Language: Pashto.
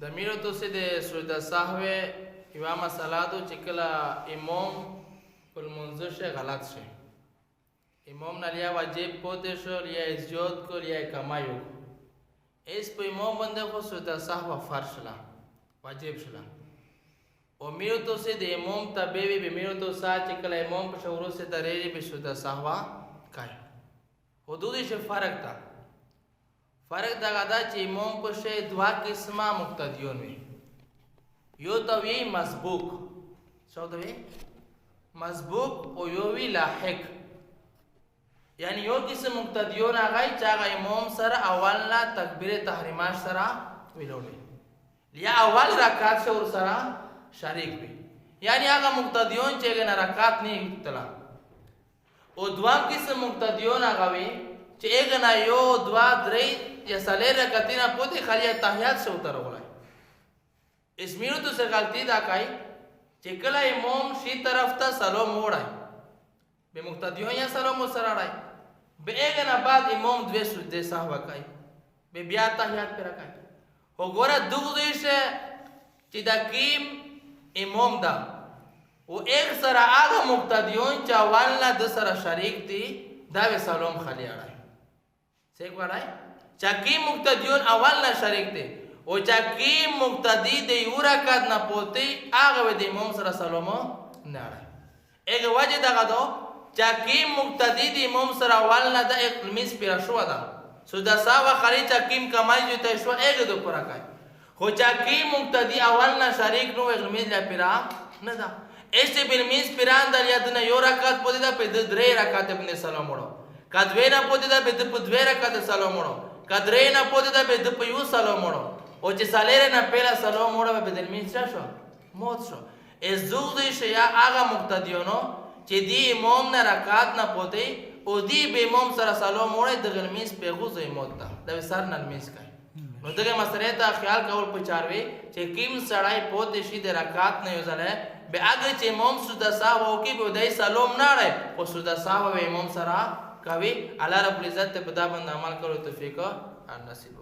د میرو سے د سجده سهو یوه مسله ده چې کله امام په لمونځ شي غلط شي، امام نه یا واجب پاتې شو یا زیات کړ یا کمای وکړ، ایس په امام باندې خو سجده سهو فرض شله واجب شله او میرو سے د امام تابع وي به میرو سا چې کله امام په شورو سے درېږي به سجده سهو کوي. حدود شي فرق ده، فرق دغه دا چې امام په شی دوه قسمه مقتدیون وي، یو ته وی مسبوق، څه ته وی مسبوق او یو وی لاحق. یعنی یو قسم مقتدیون هغه چې هغه امام سره اول نه تکبیر تحریمات سره ویلوړي یا اول رکعت شو ور سره شریک وي، یعنی هغه مقتدیون چې هغه رکعت نه تلا. او دوام قسم مقتدیون هغه وي چې هغه نه یو دوا درې یا سالے رکعتینا پوتی خالی تحیات سے اتر ہو رہا ہے. اس میرو تو سے غلطی دا کائی چکلا امام شی طرف تا سلام ہو رہا ہے بے مقتدیوں یا سلام ہو سر رہا ہے بے ایگنا بعد امام دوے سجدے ساہوہ کائی بے بیا تحیات پہ رکھائی ہو گورا دوغزیش ہے چی دا کیم امام دا وہ ایک سر آگا مقتدیوں چاوالنا دو سر شریک تی دا بے سلام خالی آ رہا ہے. سیک بار آئے چاکی مقتدیون اول نه شریک دی او چاکی مقتدی دی یو رکعت نه پوتی هغه د امام سره سلام نه اړای. هغه وجه دغه دو چاکی مقتدی دی امام سره اول نه د اقلمیس پیرا شو ده سجده سهو خالی چاکیم کمای جوته شو هغه دو پورا کوي، خو چاکی مقتدی اول نه شریک نو اقلمیس لا پیرا نه ده ایسته بالمیس پیران در یادنه یو رکعت پوتی ده په درې رکعت باندې سلام وړو، کدوې نه پوتی ده په دوه رکعت سلام وړو، کدرې نه پوتی ده به د په یو سلام وړو او چې سالېره نه پیله سلام وړو به د لمونځ څه شو موت شو. ازوغ دی شیا هغه مقتدیونو چې دی امام نه رکعت نه پوتی او دی به امام سره سلام وړي د لمونځ په غوځي موت ده د سر نه لمونځ کوي. نو دغه مسله ته خیال کول پچاروي چې کیم سړی پوتی شي د رکعت نه یو ځله به اگر چې امام سجده سهو وکي به دای سلام نه اړای او سجده سهو امام سره کوي. الله رب العزت په دا باندې عمل کولو توفیق نصیب